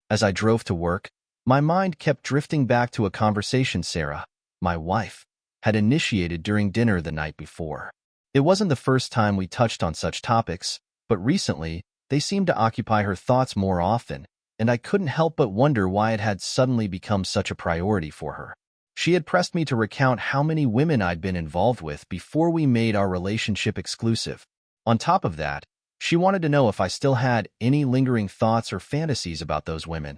As I drove to work, my mind kept drifting back to a conversation Sarah, my wife, had initiated during dinner the night before. It wasn't the first time we touched on such topics, but recently, they seemed to occupy her thoughts more often, and I couldn't help but wonder why it had suddenly become such a priority for her. She had pressed me to recount how many women I'd been involved with before we made our relationship exclusive. On top of that, she wanted to know if I still had any lingering thoughts or fantasies about those women,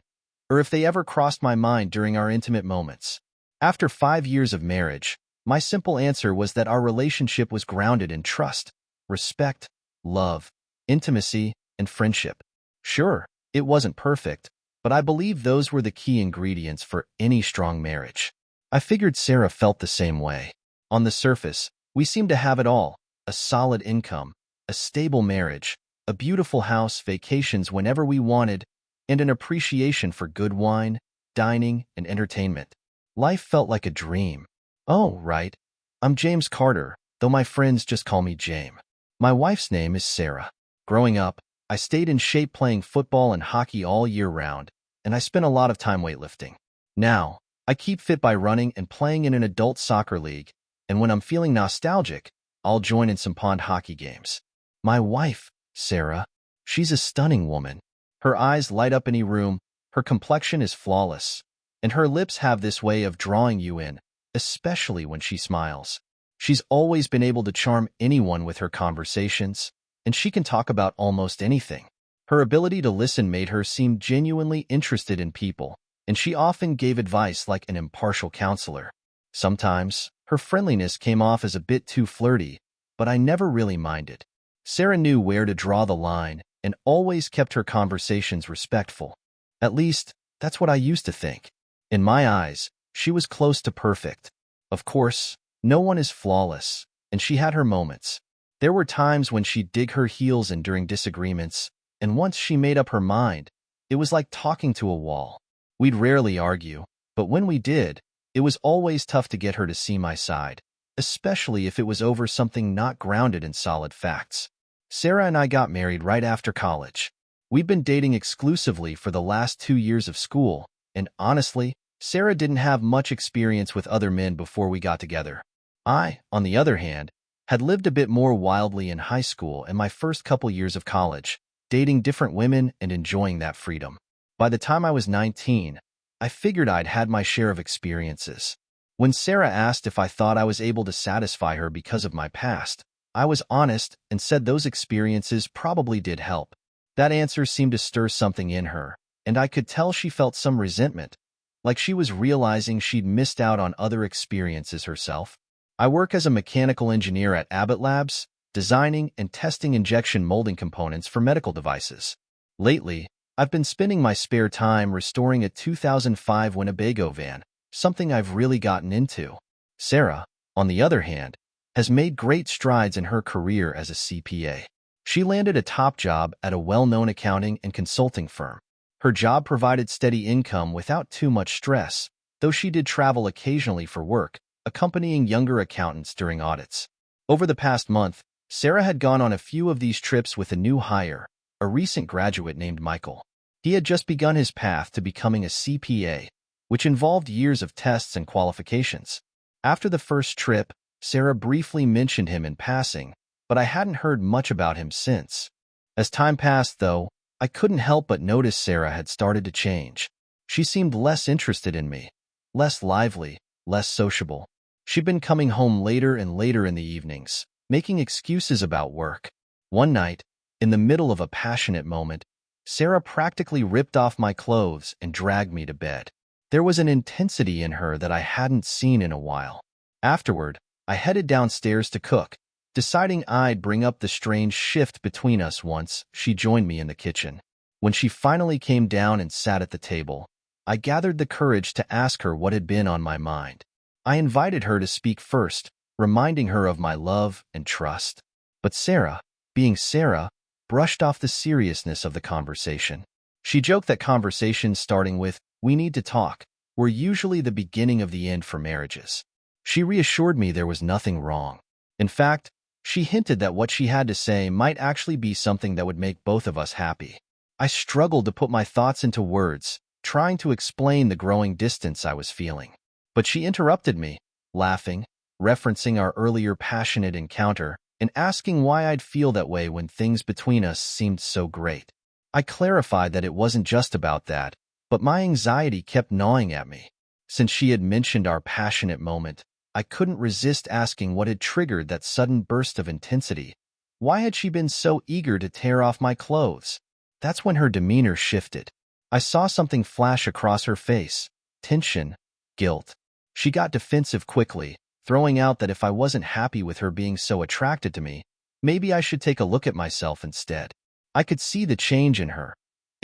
or if they ever crossed my mind during our intimate moments. After 5 years of marriage, my simple answer was that our relationship was grounded in trust, respect, love, intimacy, and friendship. Sure, it wasn't perfect, but I believe those were the key ingredients for any strong marriage. I figured Sarah felt the same way. On the surface, we seemed to have it all: a solid income, a stable marriage, a beautiful house, vacations whenever we wanted, and an appreciation for good wine, dining, and entertainment. Life felt like a dream. Oh, right. I'm James Carter, though my friends just call me Jame. My wife's name is Sarah. Growing up, I stayed in shape playing football and hockey all year round, and I spent a lot of time weightlifting. Now, I keep fit by running and playing in an adult soccer league, and when I'm feeling nostalgic, I'll join in some pond hockey games. My wife, Sarah, she's a stunning woman. Her eyes light up any room, her complexion is flawless, and her lips have this way of drawing you in, especially when she smiles. She's always been able to charm anyone with her conversations, and she can talk about almost anything. Her ability to listen made her seem genuinely interested in people, and she often gave advice like an impartial counselor. Sometimes, her friendliness came off as a bit too flirty, but I never really minded. Sarah knew where to draw the line and always kept her conversations respectful. At least, that's what I used to think. In my eyes, she was close to perfect. Of course, no one is flawless, and she had her moments. There were times when she'd dig her heels in during disagreements, and once she made up her mind, it was like talking to a wall. We'd rarely argue, but when we did, it was always tough to get her to see my side, especially if it was over something not grounded in solid facts. Sarah and I got married right after college. We'd been dating exclusively for the last 2 years of school, and honestly, Sarah didn't have much experience with other men before we got together. I, on the other hand, had lived a bit more wildly in high school and my first couple years of college, dating different women and enjoying that freedom. By the time I was 19, I figured I'd had my share of experiences. When Sarah asked if I thought I was able to satisfy her because of my past, I was honest and said those experiences probably did help. That answer seemed to stir something in her, and I could tell she felt some resentment, like she was realizing she'd missed out on other experiences herself. I work as a mechanical engineer at Abbott Labs, designing and testing injection molding components for medical devices. Lately, I've been spending my spare time restoring a 2005 Winnebago van, something I've really gotten into. Sarah, on the other hand, has made great strides in her career as a CPA. She landed a top job at a well-known accounting and consulting firm. Her job provided steady income without too much stress, though she did travel occasionally for work, accompanying younger accountants during audits. Over the past month, Sarah had gone on a few of these trips with a new hire, a recent graduate named Michael. He had just begun his path to becoming a CPA, which involved years of tests and qualifications. After the first trip, Sarah briefly mentioned him in passing, but I hadn't heard much about him since. As time passed, though, I couldn't help but notice Sarah had started to change. She seemed less interested in me, less lively, less sociable. She'd been coming home later and later in the evenings, making excuses about work. One night, in the middle of a passionate moment, Sarah practically ripped off my clothes and dragged me to bed. There was an intensity in her that I hadn't seen in a while. Afterward, I headed downstairs to cook, deciding I'd bring up the strange shift between us once she joined me in the kitchen. When she finally came down and sat at the table, I gathered the courage to ask her what had been on my mind. I invited her to speak first, reminding her of my love and trust. But Sarah, being Sarah, brushed off the seriousness of the conversation. She joked that conversations starting with, "We need to talk," were usually the beginning of the end for marriages. She reassured me there was nothing wrong. In fact, she hinted that what she had to say might actually be something that would make both of us happy. I struggled to put my thoughts into words, trying to explain the growing distance I was feeling. But she interrupted me, laughing, referencing our earlier passionate encounter, and asking why I'd feel that way when things between us seemed so great. I clarified that it wasn't just about that, but my anxiety kept gnawing at me. Since she had mentioned our passionate moment, I couldn't resist asking what had triggered that sudden burst of intensity. Why had she been so eager to tear off my clothes? That's when her demeanor shifted. I saw something flash across her face: tension, guilt. She got defensive quickly, throwing out that if I wasn't happy with her being so attracted to me, maybe I should take a look at myself instead. I could see the change in her,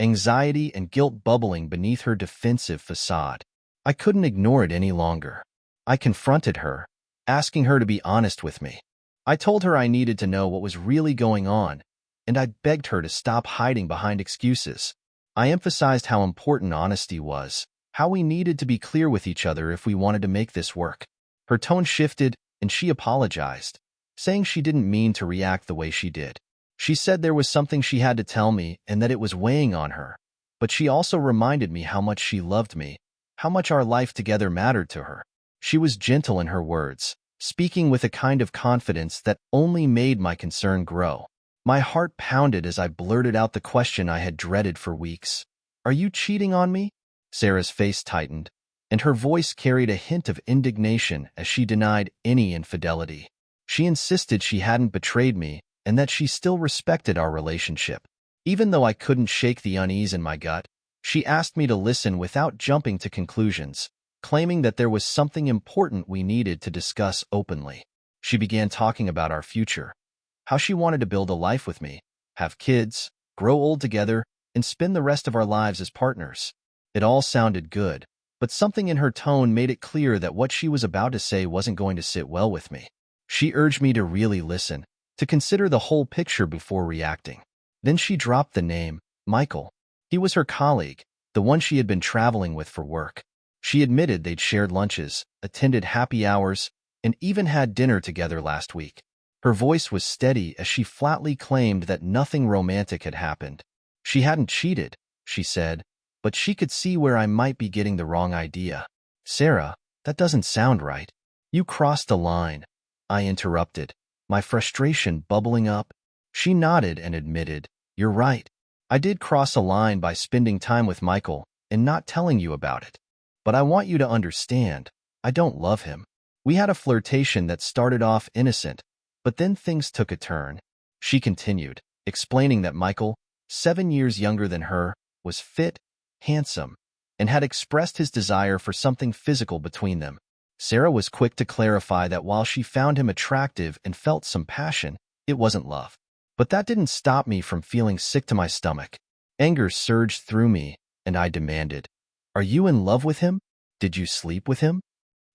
anxiety and guilt bubbling beneath her defensive facade. I couldn't ignore it any longer. I confronted her, asking her to be honest with me. I told her I needed to know what was really going on, and I begged her to stop hiding behind excuses. I emphasized how important honesty was, how we needed to be clear with each other if we wanted to make this work. Her tone shifted, and she apologized, saying she didn't mean to react the way she did. She said there was something she had to tell me and that it was weighing on her, but she also reminded me how much she loved me, how much our life together mattered to her. She was gentle in her words, speaking with a kind of confidence that only made my concern grow. My heart pounded as I blurted out the question I had dreaded for weeks. "Are you cheating on me?" Sarah's face tightened, and her voice carried a hint of indignation as she denied any infidelity. She insisted she hadn't betrayed me and that she still respected our relationship. Even though I couldn't shake the unease in my gut, she asked me to listen without jumping to conclusions, claiming that there was something important we needed to discuss openly. She began talking about our future, how she wanted to build a life with me, have kids, grow old together, and spend the rest of our lives as partners. It all sounded good, but something in her tone made it clear that what she was about to say wasn't going to sit well with me. She urged me to really listen, to consider the whole picture before reacting. Then she dropped the name, Michael. He was her colleague, the one she had been traveling with for work. She admitted they'd shared lunches, attended happy hours, and even had dinner together last week. Her voice was steady as she flatly claimed that nothing romantic had happened. She hadn't cheated, she said, but she could see where I might be getting the wrong idea. "Sarah, that doesn't sound right. You crossed a line," I interrupted, my frustration bubbling up. She nodded and admitted, "You're right. I did cross a line by spending time with Michael and not telling you about it. But I want you to understand, I don't love him. We had a flirtation that started off innocent, but then things took a turn." She continued, explaining that Michael, 7 years younger than her, was fit, handsome, and had expressed his desire for something physical between them. Sarah was quick to clarify that while she found him attractive and felt some passion, it wasn't love. But that didn't stop me from feeling sick to my stomach. Anger surged through me, and I demanded, "Are you in love with him? Did you sleep with him?"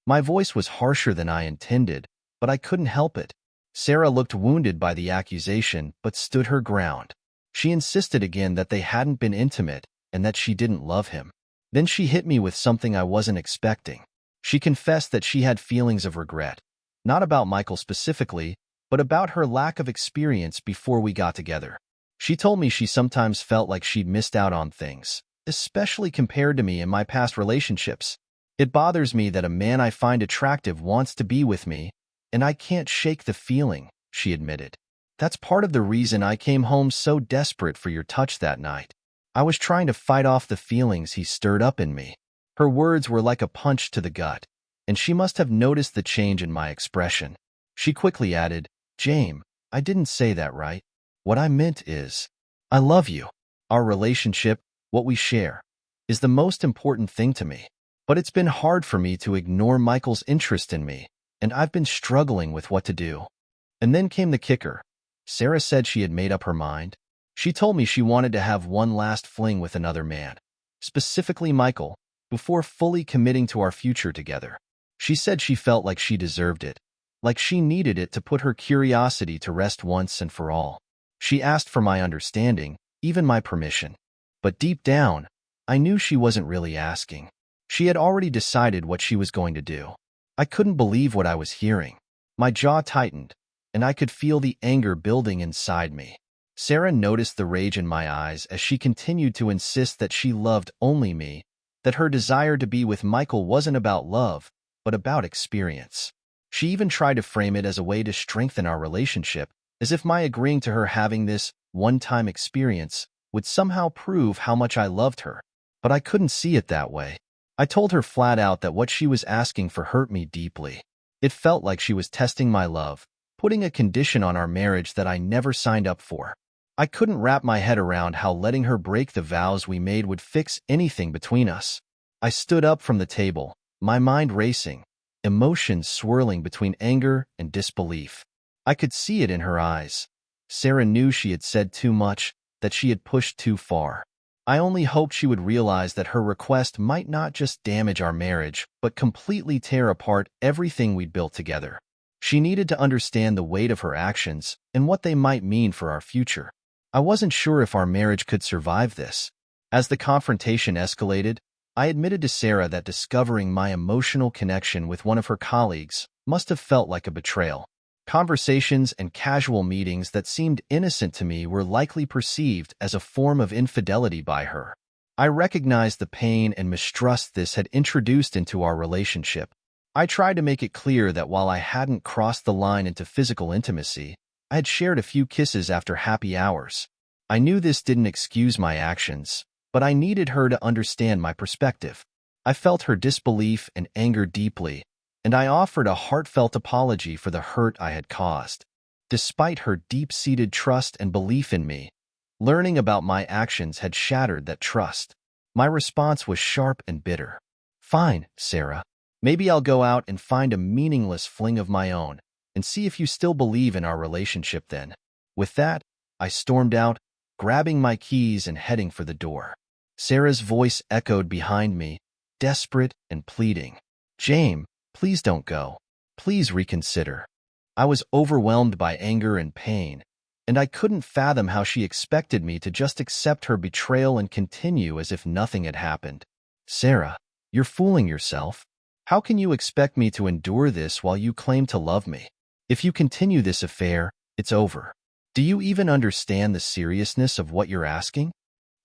My voice was harsher than I intended, but I couldn't help it. Sarah looked wounded by the accusation but stood her ground. She insisted again that they hadn't been intimate and that she didn't love him. Then she hit me with something I wasn't expecting. She confessed that she had feelings of regret, not about Michael specifically, but about her lack of experience before we got together. She told me she sometimes felt like she'd missed out on things, especially compared to me in my past relationships. "It bothers me that a man I find attractive wants to be with me, and I can't shake the feeling," she admitted. "That's part of the reason I came home so desperate for your touch that night. I was trying to fight off the feelings he stirred up in me." Her words were like a punch to the gut, and she must have noticed the change in my expression. She quickly added, "James, I didn't say that right. What I meant is, I love you. Our relationship, what we share, is the most important thing to me. But it's been hard for me to ignore Michael's interest in me, and I've been struggling with what to do." And then came the kicker. Sarah said she had made up her mind. She told me she wanted to have one last fling with another man, specifically Michael, before fully committing to our future together. She said she felt like she deserved it, like she needed it to put her curiosity to rest once and for all. She asked for my understanding, even my permission. But deep down, I knew she wasn't really asking. She had already decided what she was going to do. I couldn't believe what I was hearing. My jaw tightened, and I could feel the anger building inside me. Sarah noticed the rage in my eyes as she continued to insist that she loved only me, that her desire to be with Michael wasn't about love, but about experience. She even tried to frame it as a way to strengthen our relationship, as if my agreeing to her having this one-time experience would somehow prove how much I loved her. But I couldn't see it that way. I told her flat out that what she was asking for hurt me deeply. It felt like she was testing my love, putting a condition on our marriage that I never signed up for. I couldn't wrap my head around how letting her break the vows we made would fix anything between us. I stood up from the table, my mind racing, emotions swirling between anger and disbelief. I could see it in her eyes. Sarah knew she had said too much, that she had pushed too far. I only hoped she would realize that her request might not just damage our marriage, but completely tear apart everything we'd built together. She needed to understand the weight of her actions and what they might mean for our future. I wasn't sure if our marriage could survive this. As the confrontation escalated, I admitted to Sarah that discovering my emotional connection with one of her colleagues must have felt like a betrayal. Conversations and casual meetings that seemed innocent to me were likely perceived as a form of infidelity by her. I recognized the pain and mistrust this had introduced into our relationship. I tried to make it clear that while I hadn't crossed the line into physical intimacy, I had shared a few kisses after happy hours. I knew this didn't excuse my actions, but I needed her to understand my perspective. I felt her disbelief and anger deeply, and I offered a heartfelt apology for the hurt I had caused. Despite her deep-seated trust and belief in me, learning about my actions had shattered that trust. My response was sharp and bitter. "Fine, Sarah. Maybe I'll go out and find a meaningless fling of my own, and see if you still believe in our relationship then." With that, I stormed out, grabbing my keys and heading for the door. Sarah's voice echoed behind me, desperate and pleading. "James, please don't go. Please reconsider." I was overwhelmed by anger and pain, and I couldn't fathom how she expected me to just accept her betrayal and continue as if nothing had happened. "Sarah, you're fooling yourself. How can you expect me to endure this while you claim to love me? If you continue this affair, it's over. Do you even understand the seriousness of what you're asking?"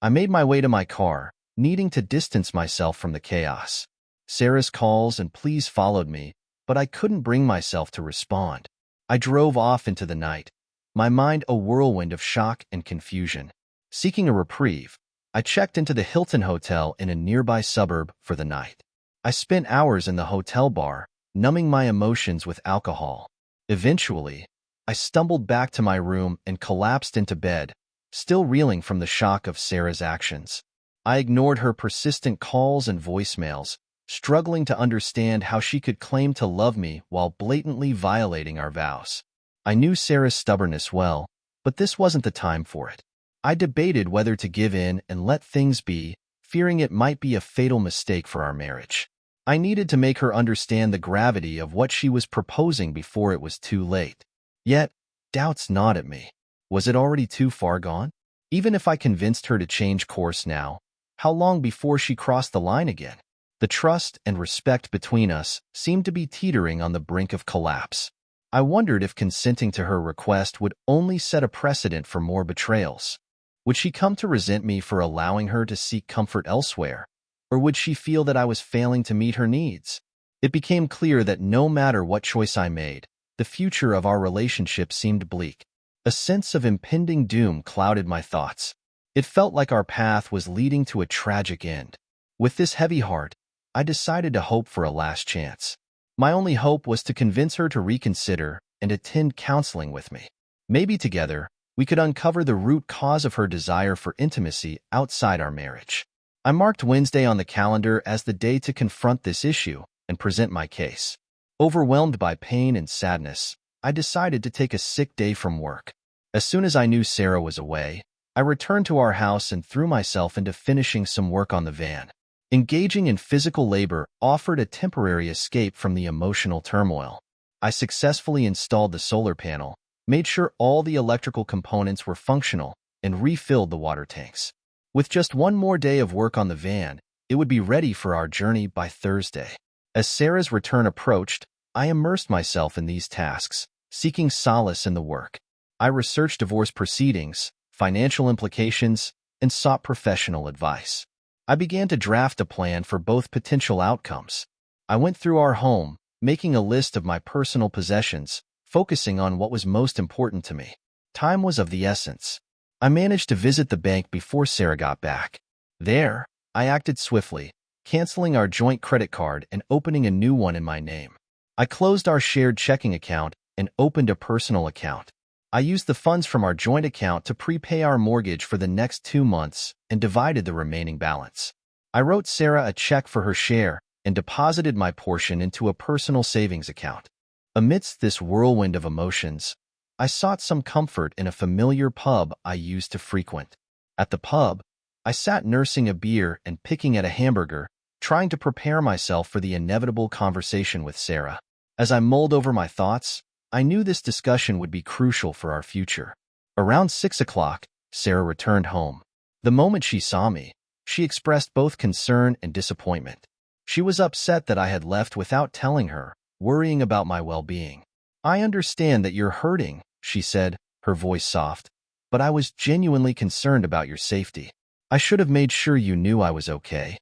I made my way to my car, needing to distance myself from the chaos. Sarah's calls and pleas followed me, but I couldn't bring myself to respond. I drove off into the night, my mind a whirlwind of shock and confusion. Seeking a reprieve, I checked into the Hilton Hotel in a nearby suburb for the night. I spent hours in the hotel bar, numbing my emotions with alcohol. Eventually, I stumbled back to my room and collapsed into bed, still reeling from the shock of Sarah's actions. I ignored her persistent calls and voicemails, struggling to understand how she could claim to love me while blatantly violating our vows. I knew Sarah's stubbornness well, but this wasn't the time for it. I debated whether to give in and let things be, fearing it might be a fatal mistake for our marriage. I needed to make her understand the gravity of what she was proposing before it was too late. Yet, doubts gnawed at me. Was it already too far gone? Even if I convinced her to change course now, how long before she crossed the line again? The trust and respect between us seemed to be teetering on the brink of collapse. I wondered if consenting to her request would only set a precedent for more betrayals. Would she come to resent me for allowing her to seek comfort elsewhere? Or would she feel that I was failing to meet her needs? It became clear that no matter what choice I made, the future of our relationship seemed bleak. A sense of impending doom clouded my thoughts. It felt like our path was leading to a tragic end. With this heavy heart, I decided to hope for a last chance. My only hope was to convince her to reconsider and attend counseling with me. Maybe together, we could uncover the root cause of her desire for intimacy outside our marriage. I marked Wednesday on the calendar as the day to confront this issue and present my case. Overwhelmed by pain and sadness, I decided to take a sick day from work. As soon as I knew Sarah was away, I returned to our house and threw myself into finishing some work on the van. Engaging in physical labor offered a temporary escape from the emotional turmoil. I successfully installed the solar panel, made sure all the electrical components were functional, and refilled the water tanks. With just one more day of work on the van, it would be ready for our journey by Thursday. As Sarah's return approached, I immersed myself in these tasks, seeking solace in the work. I researched divorce proceedings, financial implications, and sought professional advice. I began to draft a plan for both potential outcomes. I went through our home, making a list of my personal possessions, focusing on what was most important to me. Time was of the essence. I managed to visit the bank before Sarah got back. There, I acted swiftly, canceling our joint credit card and opening a new one in my name. I closed our shared checking account and opened a personal account. I used the funds from our joint account to prepay our mortgage for the next 2 months and divided the remaining balance. I wrote Sarah a check for her share and deposited my portion into a personal savings account. Amidst this whirlwind of emotions, I sought some comfort in a familiar pub I used to frequent. At the pub, I sat nursing a beer and picking at a hamburger, trying to prepare myself for the inevitable conversation with Sarah. As I mulled over my thoughts, I knew this discussion would be crucial for our future. Around 6 o'clock, Sarah returned home. The moment she saw me, she expressed both concern and disappointment. She was upset that I had left without telling her, worrying about my well-being. "I understand that you're hurting," she said, her voice soft, "but I was genuinely concerned about your safety. I should have made sure you knew I was okay."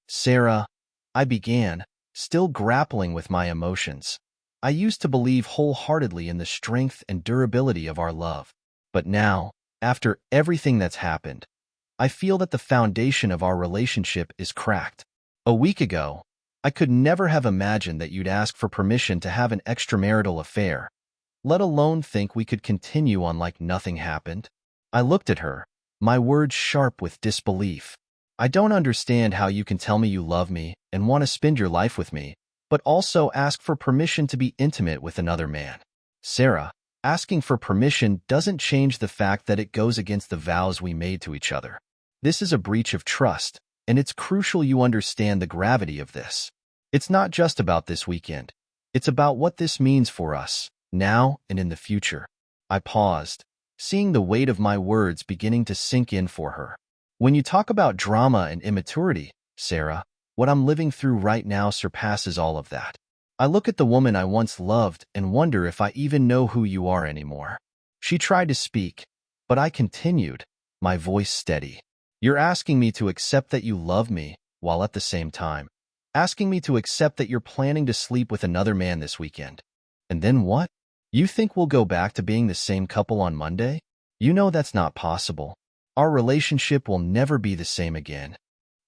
"Sarah," I began, still grappling with my emotions. I used to believe wholeheartedly in the strength and durability of our love. But now, after everything that's happened, I feel that the foundation of our relationship is cracked. A week ago, I could never have imagined that you'd ask for permission to have an extramarital affair, let alone think we could continue on like nothing happened. I looked at her, my words sharp with disbelief. "I don't understand how you can tell me you love me and want to spend your life with me, but also ask for permission to be intimate with another man." "Sarah, asking for permission doesn't change the fact that it goes against the vows we made to each other. This is a breach of trust, and it's crucial you understand the gravity of this. It's not just about this weekend. It's about what this means for us, now and in the future." I paused, seeing the weight of my words beginning to sink in for her. "When you talk about drama and immaturity, Sarah, what I'm living through right now surpasses all of that. I look at the woman I once loved and wonder if I even know who you are anymore." She tried to speak, but I continued, my voice steady. "You're asking me to accept that you love me, while at the same time, asking me to accept that you're planning to sleep with another man this weekend. And then what? You think we'll go back to being the same couple on Monday? You know that's not possible. Our relationship will never be the same again."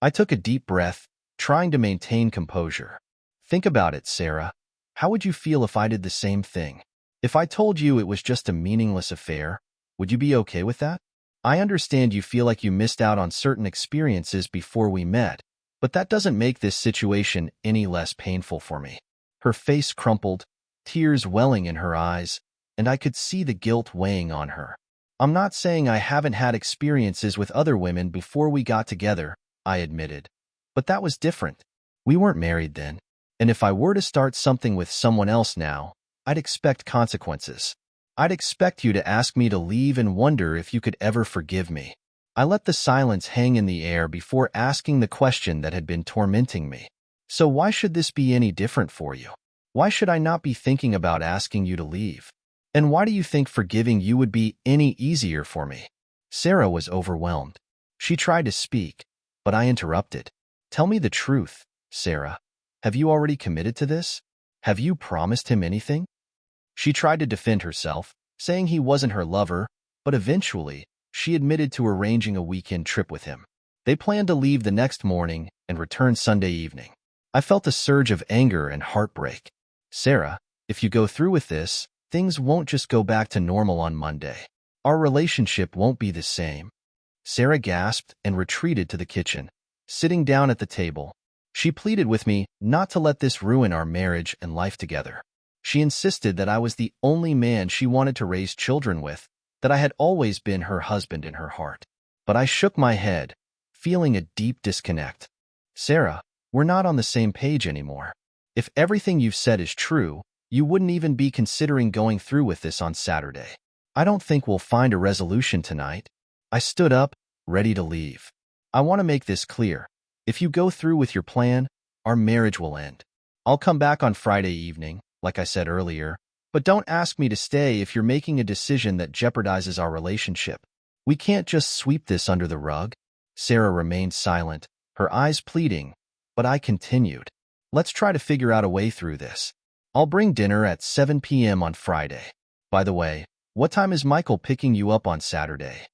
I took a deep breath, trying to maintain composure. "Think about it, Sarah. How would you feel if I did the same thing? If I told you it was just a meaningless affair, would you be okay with that? I understand you feel like you missed out on certain experiences before we met, but that doesn't make this situation any less painful for me." Her face crumpled, tears welling in her eyes, and I could see the guilt weighing on her. "I'm not saying I haven't had experiences with other women before we got together," I admitted. "But that was different. We weren't married then. And if I were to start something with someone else now, I'd expect consequences. I'd expect you to ask me to leave and wonder if you could ever forgive me." I let the silence hang in the air before asking the question that had been tormenting me. "So why should this be any different for you? Why should I not be thinking about asking you to leave? And why do you think forgiving you would be any easier for me?" Sarah was overwhelmed. She tried to speak, but I interrupted. "Tell me the truth, Sarah. Have you already committed to this? Have you promised him anything?" She tried to defend herself, saying he wasn't her lover, but eventually, she admitted to arranging a weekend trip with him. They planned to leave the next morning and return Sunday evening. I felt a surge of anger and heartbreak. "Sarah, if you go through with this, things won't just go back to normal on Monday. Our relationship won't be the same." Sarah gasped and retreated to the kitchen. Sitting down at the table, she pleaded with me not to let this ruin our marriage and life together. She insisted that I was the only man she wanted to raise children with, that I had always been her husband in her heart. But I shook my head, feeling a deep disconnect. "Sarah, we're not on the same page anymore. If everything you've said is true, you wouldn't even be considering going through with this on Saturday. I don't think we'll find a resolution tonight." I stood up, ready to leave. "I want to make this clear. If you go through with your plan, our marriage will end. I'll come back on Friday evening, like I said earlier, but don't ask me to stay if you're making a decision that jeopardizes our relationship. We can't just sweep this under the rug. Sarah remained silent, her eyes pleading, but I continued. Let's try to figure out a way through this. I'll bring dinner at 7 p.m. on Friday. By the way, what time is Michael picking you up on Saturday?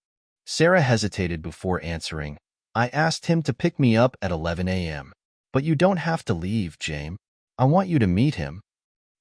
Sarah hesitated before answering. I asked him to pick me up at 11 a.m. But you don't have to leave, James. I want you to meet him.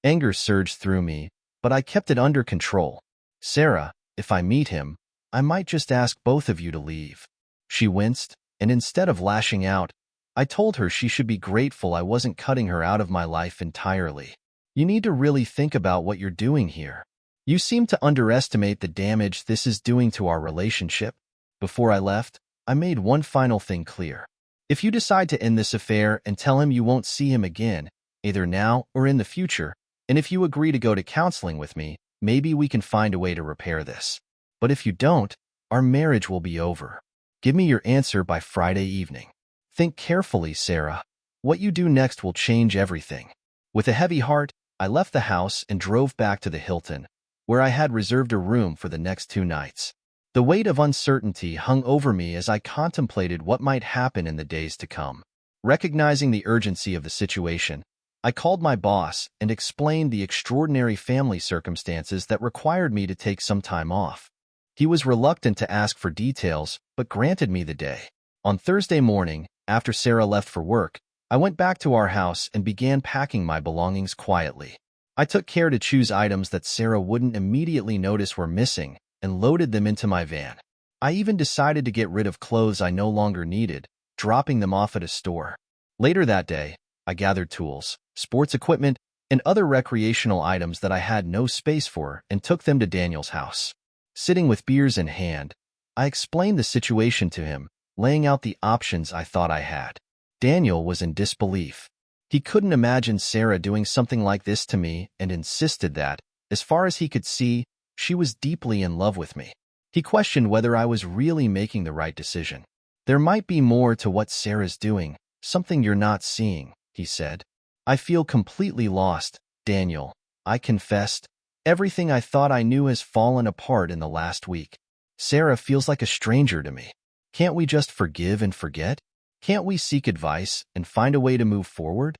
Anger surged through me, but I kept it under control. Sarah, if I meet him, I might just ask both of you to leave. She winced, and instead of lashing out, I told her she should be grateful I wasn't cutting her out of my life entirely. You need to really think about what you're doing here. You seem to underestimate the damage this is doing to our relationship. Before I left, I made one final thing clear. If you decide to end this affair and tell him you won't see him again, either now or in the future, and if you agree to go to counseling with me, maybe we can find a way to repair this. But if you don't, our marriage will be over. Give me your answer by Friday evening. Think carefully, Sarah. What you do next will change everything. With a heavy heart, I left the house and drove back to the Hilton, where I had reserved a room for the next 2 nights. The weight of uncertainty hung over me as I contemplated what might happen in the days to come. Recognizing the urgency of the situation, I called my boss and explained the extraordinary family circumstances that required me to take some time off. He was reluctant to ask for details, but granted me the day. On Thursday morning, after Sarah left for work, I went back to our house and began packing my belongings quietly. I took care to choose items that Sarah wouldn't immediately notice were missing and loaded them into my van. I even decided to get rid of clothes I no longer needed, dropping them off at a store. Later that day, I gathered tools, sports equipment, and other recreational items that I had no space for and took them to Daniel's house. Sitting with beers in hand, I explained the situation to him, laying out the options I thought I had. Daniel was in disbelief. He couldn't imagine Sarah doing something like this to me and insisted that, as far as he could see, she was deeply in love with me. He questioned whether I was really making the right decision. There might be more to what Sarah's doing, something you're not seeing, he said. I feel completely lost, Daniel, I confessed. Everything I thought I knew has fallen apart in the last week. Sarah feels like a stranger to me. Can't we just forgive and forget? Can't we seek advice and find a way to move forward?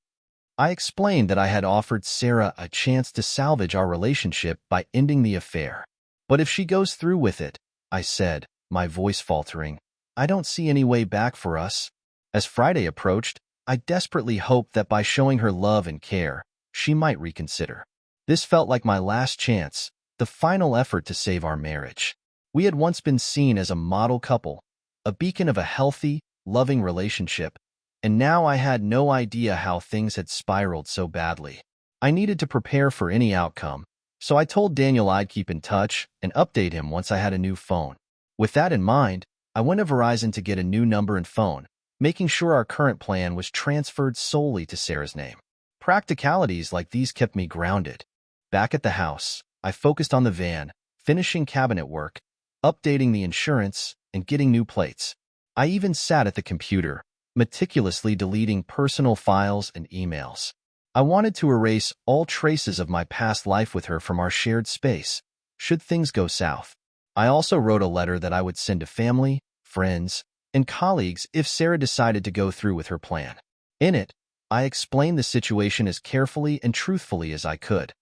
I explained that I had offered Sarah a chance to salvage our relationship by ending the affair. But if she goes through with it, I said, my voice faltering, I don't see any way back for us. As Friday approached, I desperately hoped that by showing her love and care, she might reconsider. This felt like my last chance, the final effort to save our marriage. We had once been seen as a model couple, a beacon of a healthy, loving relationship, and now I had no idea how things had spiraled so badly. I needed to prepare for any outcome, so I told Daniel I'd keep in touch and update him once I had a new phone. With that in mind, I went to Verizon to get a new number and phone, making sure our current plan was transferred solely to Sarah's name. Practicalities like these kept me grounded. Back at the house, I focused on the van, finishing cabinet work, updating the insurance, and getting new plates. I even sat at the computer, meticulously deleting personal files and emails. I wanted to erase all traces of my past life with her from our shared space, should things go south. I also wrote a letter that I would send to family, friends, and colleagues if Sarah decided to go through with her plan. In it, I explained the situation as carefully and truthfully as I could.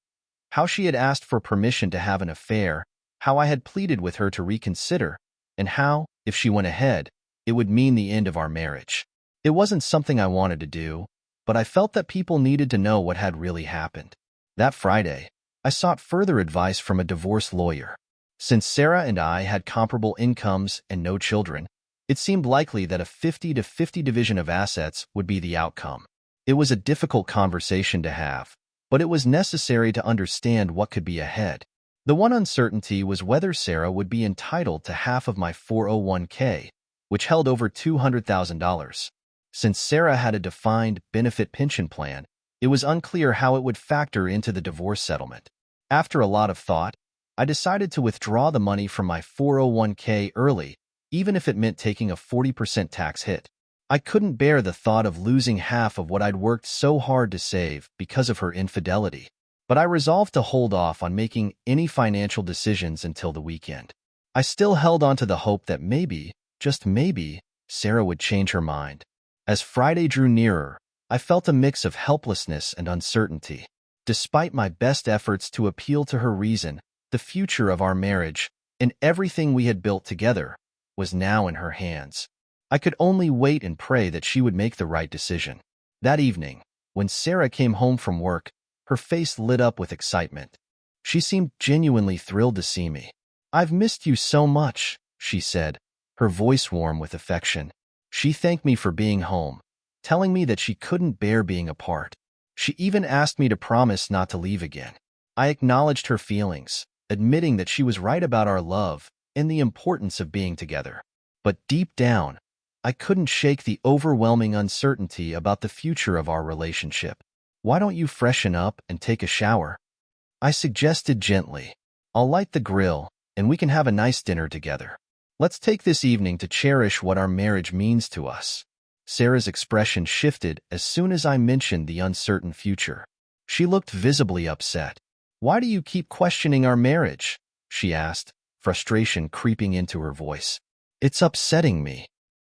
How she had asked for permission to have an affair, how I had pleaded with her to reconsider, and how, if she went ahead, it would mean the end of our marriage. It wasn't something I wanted to do, but I felt that people needed to know what had really happened. That Friday, I sought further advice from a divorce lawyer. Since Sarah and I had comparable incomes and no children, it seemed likely that a 50-50 division of assets would be the outcome. It was a difficult conversation to have, but it was necessary to understand what could be ahead. The one uncertainty was whether Sarah would be entitled to half of my 401k, which held over $200,000. Since Sarah had a defined benefit pension plan, it was unclear how it would factor into the divorce settlement. After a lot of thought, I decided to withdraw the money from my 401k early, even if it meant taking a 40% tax hit. I couldn't bear the thought of losing half of what I'd worked so hard to save because of her infidelity. But I resolved to hold off on making any financial decisions until the weekend. I still held on to the hope that maybe, just maybe, Sarah would change her mind. As Friday drew nearer, I felt a mix of helplessness and uncertainty. Despite my best efforts to appeal to her reason, the future of our marriage, and everything we had built together, was now in her hands. I could only wait and pray that she would make the right decision. That evening, when Sarah came home from work, her face lit up with excitement. She seemed genuinely thrilled to see me. "I've missed you so much," she said, her voice warm with affection. She thanked me for being home, telling me that she couldn't bear being apart. She even asked me to promise not to leave again. I acknowledged her feelings, admitting that she was right about our love and the importance of being together. But deep down, I couldn't shake the overwhelming uncertainty about the future of our relationship. "Why don't you freshen up and take a shower?" I suggested gently. "I'll light the grill, and we can have a nice dinner together. Let's take this evening to cherish what our marriage means to us." Sarah's expression shifted as soon as I mentioned the uncertain future. She looked visibly upset. "Why do you keep questioning our marriage?" she asked, frustration creeping into her voice. "It's upsetting me."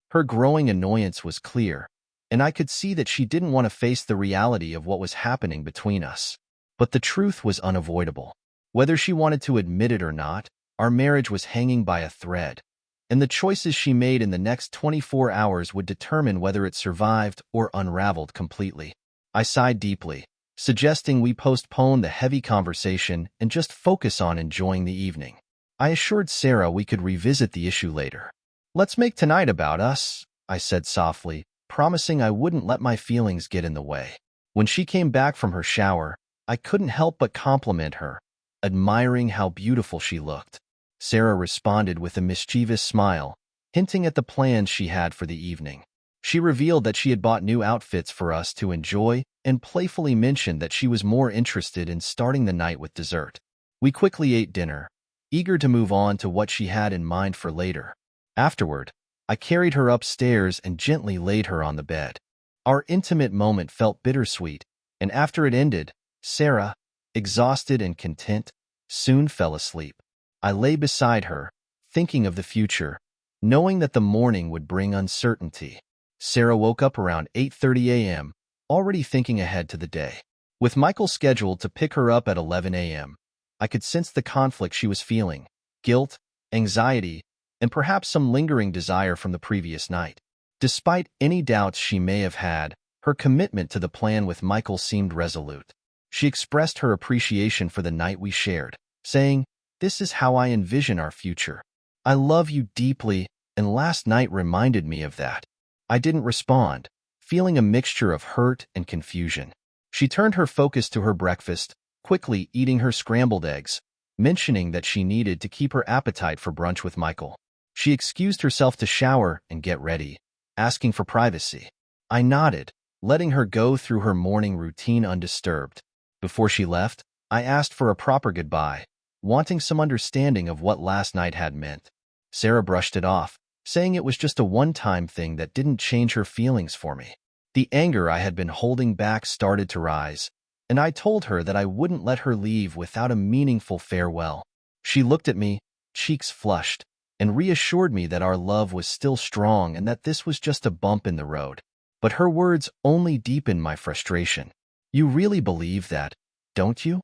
Her growing annoyance was clear, and I could see that she didn't want to face the reality of what was happening between us. But the truth was unavoidable. Whether she wanted to admit it or not, our marriage was hanging by a thread, and the choices she made in the next 24 hours would determine whether it survived or unraveled completely. I sighed deeply, suggesting we postpone the heavy conversation and just focus on enjoying the evening. I assured Sarah we could revisit the issue later. "Let's make tonight about us," I said softly, promising I wouldn't let my feelings get in the way. When she came back from her shower, I couldn't help but compliment her, admiring how beautiful she looked. Sarah responded with a mischievous smile, hinting at the plans she had for the evening. She revealed that she had bought new outfits for us to enjoy and playfully mentioned that she was more interested in starting the night with dessert. We quickly ate dinner, eager to move on to what she had in mind for later. Afterward, I carried her upstairs and gently laid her on the bed. Our intimate moment felt bittersweet, and after it ended, Sarah, exhausted and content, soon fell asleep. I lay beside her, thinking of the future, knowing that the morning would bring uncertainty. Sarah woke up around 8:30 a.m., already thinking ahead to the day. With Michael scheduled to pick her up at 11 a.m., I could sense the conflict she was feeling: guilt, anxiety, and perhaps some lingering desire from the previous night. Despite any doubts she may have had, her commitment to the plan with Michael seemed resolute. She expressed her appreciation for the night we shared, saying, "This is how I envision our future. I love you deeply, and last night reminded me of that." I didn't respond, feeling a mixture of hurt and confusion. She turned her focus to her breakfast, quickly eating her scrambled eggs, mentioning that she needed to keep her appetite for brunch with Michael. She excused herself to shower and get ready, asking for privacy. I nodded, letting her go through her morning routine undisturbed. Before she left, I asked for a proper goodbye, wanting some understanding of what last night had meant. Sarah brushed it off, saying it was just a one-time thing that didn't change her feelings for me. The anger I had been holding back started to rise, and I told her that I wouldn't let her leave without a meaningful farewell. She looked at me, cheeks flushed, and reassured me that our love was still strong and that this was just a bump in the road. But her words only deepened my frustration. "You really believe that, don't you?"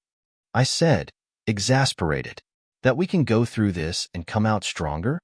I said, exasperated. "That we can go through this and come out stronger?"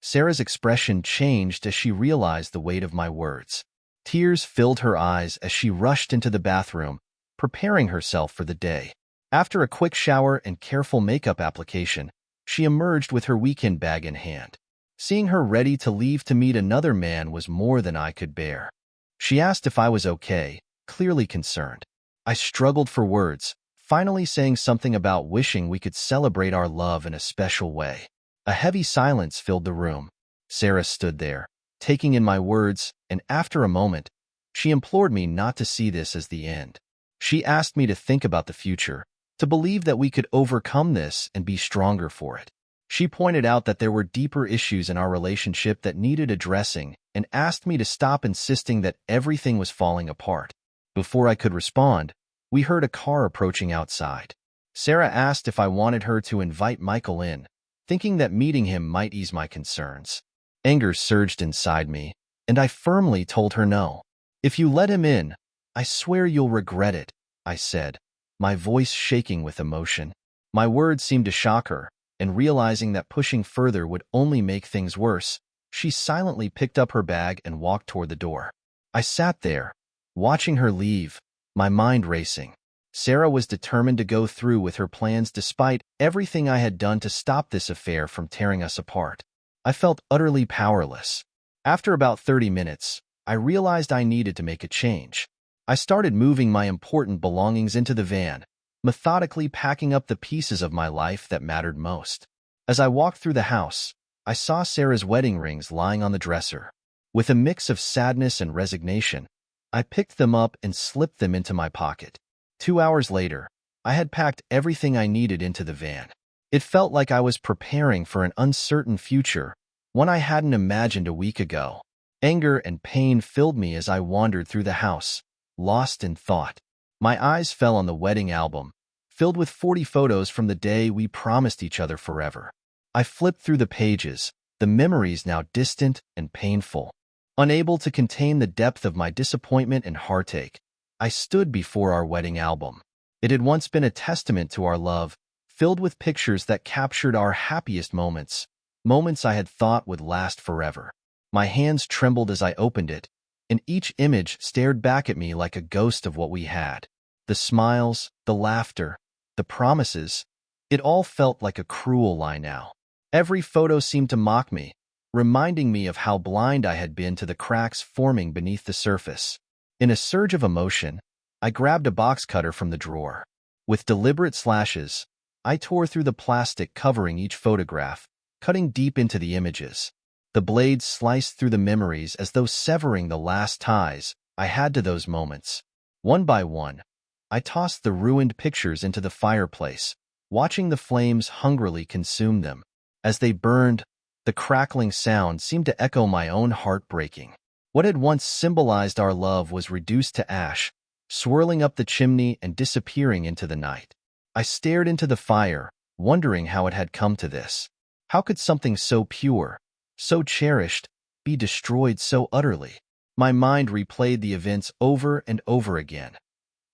Sarah's expression changed as she realized the weight of my words. Tears filled her eyes as she rushed into the bathroom, preparing herself for the day. After a quick shower and careful makeup application, she emerged with her weekend bag in hand. Seeing her ready to leave to meet another man was more than I could bear. She asked if I was okay, clearly concerned. I struggled for words, finally saying something about wishing we could celebrate our love in a special way. A heavy silence filled the room. Sarah stood there, taking in my words, and after a moment, she implored me not to see this as the end. She asked me to think about the future, to believe that we could overcome this and be stronger for it. She pointed out that there were deeper issues in our relationship that needed addressing and asked me to stop insisting that everything was falling apart. Before I could respond, we heard a car approaching outside. Sarah asked if I wanted her to invite Michael in, thinking that meeting him might ease my concerns. Anger surged inside me, and I firmly told her no. "If you let him in, I swear you'll regret it," I said, my voice shaking with emotion. My words seemed to shock her, and realizing that pushing further would only make things worse, she silently picked up her bag and walked toward the door. I sat there, watching her leave, my mind racing. Sarah was determined to go through with her plans despite everything I had done to stop this affair from tearing us apart. I felt utterly powerless. After about 30 minutes, I realized I needed to make a change. I started moving my important belongings into the van, methodically packing up the pieces of my life that mattered most. As I walked through the house, I saw Sarah's wedding rings lying on the dresser. With a mix of sadness and resignation, I picked them up and slipped them into my pocket. 2 hours later, I had packed everything I needed into the van. It felt like I was preparing for an uncertain future, one I hadn't imagined a week ago. Anger and pain filled me as I wandered through the house, lost in thought. My eyes fell on the wedding album, filled with 40 photos from the day we promised each other forever. I flipped through the pages, the memories now distant and painful. Unable to contain the depth of my disappointment and heartache, I stood before our wedding album. It had once been a testament to our love, filled with pictures that captured our happiest moments, moments I had thought would last forever. My hands trembled as I opened it, and each image stared back at me like a ghost of what we had. The smiles, the laughter, the promises, it all felt like a cruel lie now. Every photo seemed to mock me, reminding me of how blind I had been to the cracks forming beneath the surface. In a surge of emotion, I grabbed a box cutter from the drawer. With deliberate slashes, I tore through the plastic covering each photograph, cutting deep into the images. The blade sliced through the memories as though severing the last ties I had to those moments. One by one, I tossed the ruined pictures into the fireplace, watching the flames hungrily consume them. As they burned, the crackling sound seemed to echo my own heart breaking. What had once symbolized our love was reduced to ash, swirling up the chimney and disappearing into the night. I stared into the fire, wondering how it had come to this. How could something so pure, so cherished, be destroyed so utterly? My mind replayed the events over and over again.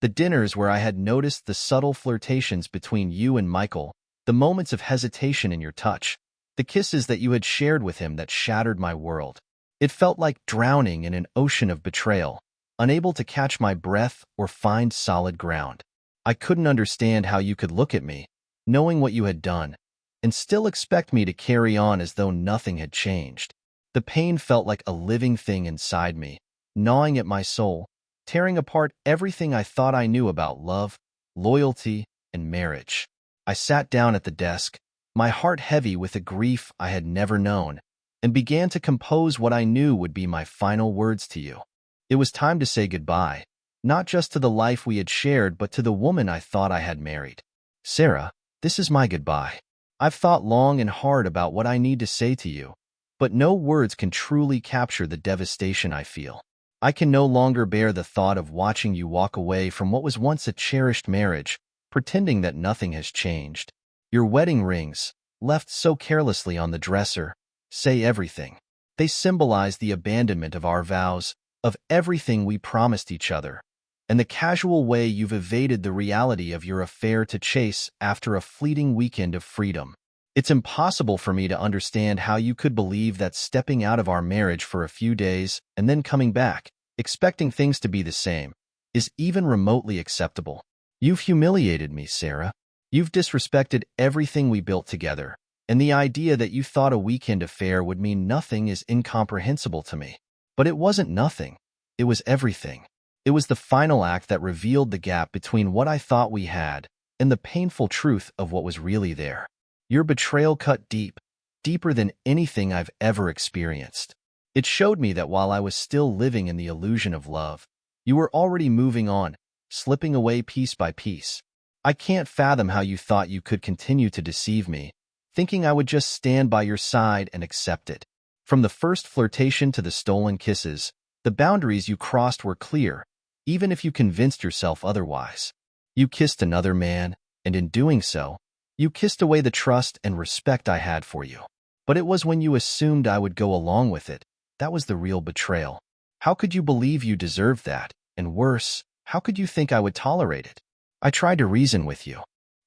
The dinners where I had noticed the subtle flirtations between you and Michael, the moments of hesitation in your touch, the kisses that you had shared with him that shattered my world. It felt like drowning in an ocean of betrayal, unable to catch my breath or find solid ground. I couldn't understand how you could look at me, knowing what you had done, and still expect me to carry on as though nothing had changed. The pain felt like a living thing inside me, gnawing at my soul, tearing apart everything I thought I knew about love, loyalty, and marriage. I sat down at the desk, my heart heavy with a grief I had never known, and began to compose what I knew would be my final words to you. It was time to say goodbye, not just to the life we had shared, but to the woman I thought I had married. Sarah, this is my goodbye. I've thought long and hard about what I need to say to you, but no words can truly capture the devastation I feel. I can no longer bear the thought of watching you walk away from what was once a cherished marriage, pretending that nothing has changed. Your wedding rings, left so carelessly on the dresser, say everything. They symbolize the abandonment of our vows, of everything we promised each other, and the casual way you've evaded the reality of your affair to chase after a fleeting weekend of freedom. It's impossible for me to understand how you could believe that stepping out of our marriage for a few days and then coming back, expecting things to be the same, is even remotely acceptable. You've humiliated me, Sarah. You've disrespected everything we built together, and the idea that you thought a weekend affair would mean nothing is incomprehensible to me. But it wasn't nothing. It was everything. It was the final act that revealed the gap between what I thought we had and the painful truth of what was really there. Your betrayal cut deep, deeper than anything I've ever experienced. It showed me that while I was still living in the illusion of love, you were already moving on, slipping away piece by piece. I can't fathom how you thought you could continue to deceive me, thinking I would just stand by your side and accept it. From the first flirtation to the stolen kisses, the boundaries you crossed were clear, even if you convinced yourself otherwise. You kissed another man, and in doing so, You kissed away the trust and respect I had for you. But it was when you assumed I would go along with it that was the real betrayal. How could you believe you deserved that? And worse, how could you think I would tolerate it? I tried to reason with you.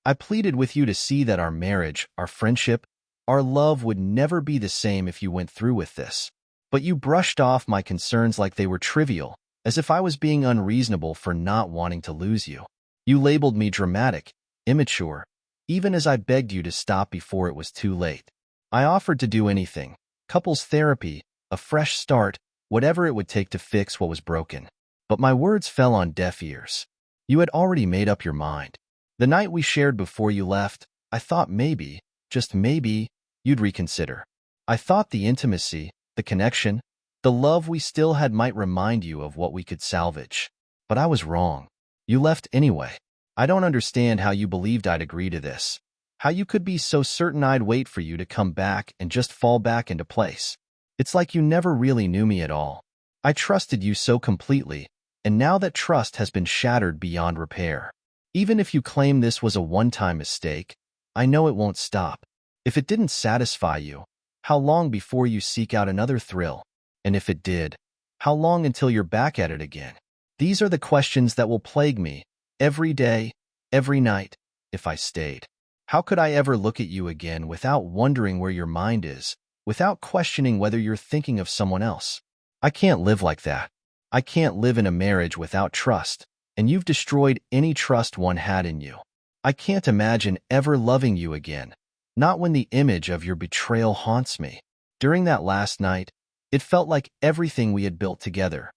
I pleaded with you to see that our marriage, our friendship, our love would never be the same if you went through with this. But you brushed off my concerns like they were trivial, as if I was being unreasonable for not wanting to lose you. You labeled me dramatic, immature, even as I begged you to stop before it was too late. I offered to do anything, couples therapy, a fresh start, whatever it would take to fix what was broken. But my words fell on deaf ears. You had already made up your mind. The night we shared before you left, I thought maybe, just maybe, you'd reconsider. I thought the intimacy, the connection, the love we still had might remind you of what we could salvage. But I was wrong. You left anyway. I don't understand how you believed I'd agree to this. How you could be so certain I'd wait for you to come back and just fall back into place. It's like you never really knew me at all. I trusted you so completely, and now that trust has been shattered beyond repair. Even if you claim this was a one-time mistake, I know it won't stop. If it didn't satisfy you, how long before you seek out another thrill? And if it did, how long until you're back at it again? These are the questions that will plague me, every day, every night, if I stayed. How could I ever look at you again without wondering where your mind is, without questioning whether you're thinking of someone else? I can't live like that. I can't live in a marriage without trust, and you've destroyed any trust one had in you. I can't imagine ever loving you again, not when the image of your betrayal haunts me. During that last night, it felt like everything we had built together,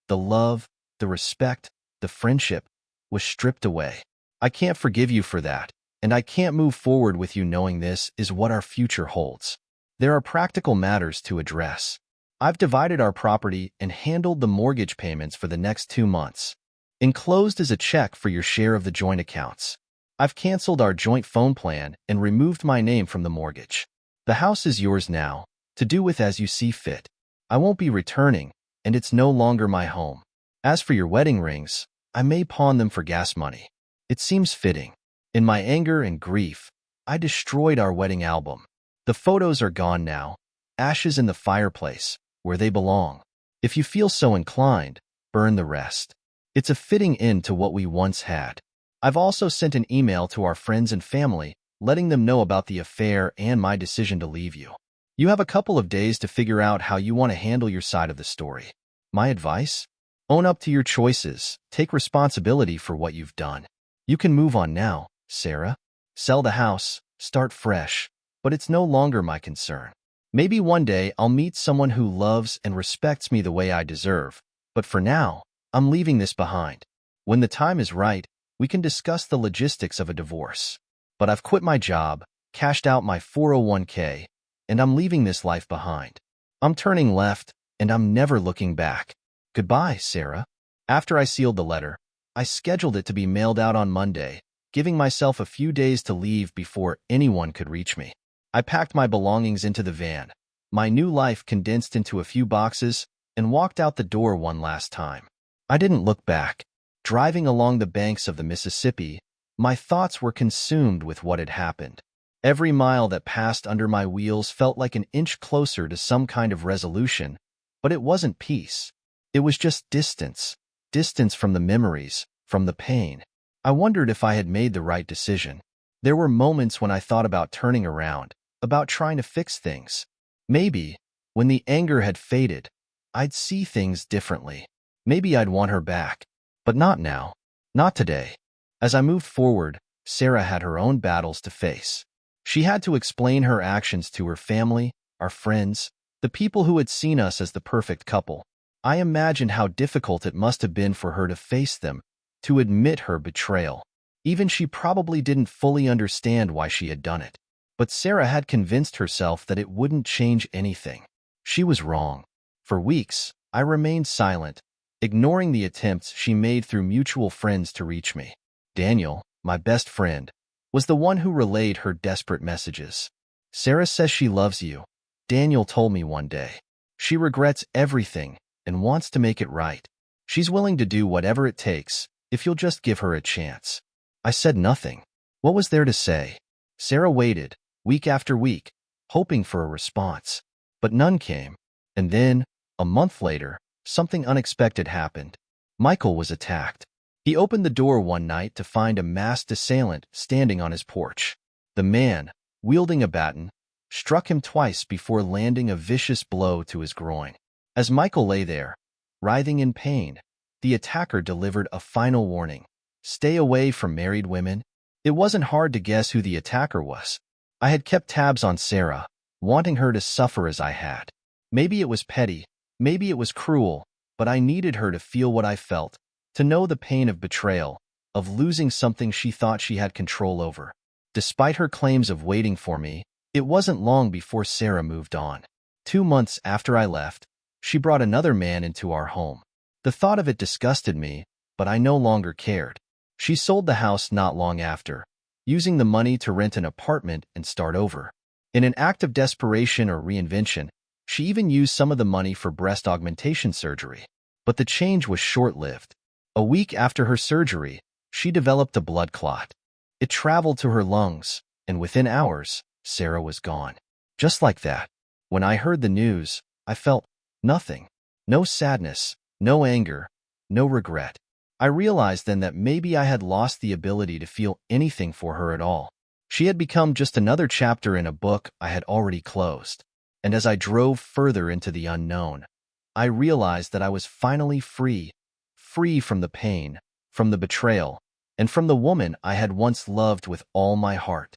the love, the respect, the friendship, was stripped away. I can't forgive you for that, and I can't move forward with you knowing this is what our future holds. There are practical matters to address. I've divided our property and handled the mortgage payments for the next 2 months. Enclosed is a check for your share of the joint accounts. I've canceled our joint phone plan and removed my name from the mortgage. The house is yours now, to do with as you see fit. I won't be returning, and it's no longer my home. As for your wedding rings, I may pawn them for gas money. It seems fitting. In my anger and grief, I destroyed our wedding album. The photos are gone now, ashes in the fireplace, where they belong. If you feel so inclined, burn the rest. It's a fitting end to what we once had. I've also sent an email to our friends and family, letting them know about the affair and my decision to leave you. You have a couple of days to figure out how you want to handle your side of the story. My advice? Own up to your choices. Take responsibility for what you've done. You can move on now, Sarah. Sell the house, start fresh, but it's no longer my concern. Maybe one day I'll meet someone who loves and respects me the way I deserve, but for now, I'm leaving this behind. When the time is right, we can discuss the logistics of a divorce. But I've quit my job, cashed out my 401k, and I'm leaving this life behind. I'm turning left, and I'm never looking back. Goodbye, Sarah. After I sealed the letter, I scheduled it to be mailed out on Monday, giving myself a few days to leave before anyone could reach me. I packed my belongings into the van, my new life condensed into a few boxes, and walked out the door one last time. I didn't look back. Driving along the banks of the Mississippi, my thoughts were consumed with what had happened. Every mile that passed under my wheels felt like an inch closer to some kind of resolution, but it wasn't peace. It was just distance. Distance from the memories, from the pain. I wondered if I had made the right decision. There were moments when I thought about turning around, about trying to fix things. Maybe, when the anger had faded, I'd see things differently. Maybe I'd want her back. But not now. Not today. As I moved forward, Sarah had her own battles to face. She had to explain her actions to her family, our friends, the people who had seen us as the perfect couple. I imagined how difficult it must have been for her to face them, to admit her betrayal. Even she probably didn't fully understand why she had done it. But Sarah had convinced herself that it wouldn't change anything. She was wrong. For weeks, I remained silent, ignoring the attempts she made through mutual friends to reach me. Daniel, my best friend, was the one who relayed her desperate messages. Sarah says she loves you, Daniel told me one day. She regrets everything and wants to make it right. She's willing to do whatever it takes if you'll just give her a chance. I said nothing. What was there to say? Sarah waited, week after week, hoping for a response. But none came. And then, a month later, something unexpected happened. Michael was attacked. He opened the door one night to find a masked assailant standing on his porch. The man, wielding a baton, struck him twice before landing a vicious blow to his groin. As Michael lay there, writhing in pain, the attacker delivered a final warning. Stay away from married women. It wasn't hard to guess who the attacker was. I had kept tabs on Sarah, wanting her to suffer as I had. Maybe it was petty, maybe it was cruel, but I needed her to feel what I felt, to know the pain of betrayal, of losing something she thought she had control over. Despite her claims of waiting for me, it wasn't long before Sarah moved on. 2 months after I left, she brought another man into our home. The thought of it disgusted me, but I no longer cared. She sold the house not long after, using the money to rent an apartment and start over. In an act of desperation or reinvention, she even used some of the money for breast augmentation surgery. But the change was short-lived. A week after her surgery, she developed a blood clot. It traveled to her lungs, and within hours, Sarah was gone. Just like that. When I heard the news, I felt nothing. No sadness, no anger, no regret. I realized then that maybe I had lost the ability to feel anything for her at all. She had become just another chapter in a book I had already closed. And as I drove further into the unknown, I realized that I was finally free from the pain, from the betrayal, and from the woman I had once loved with all my heart.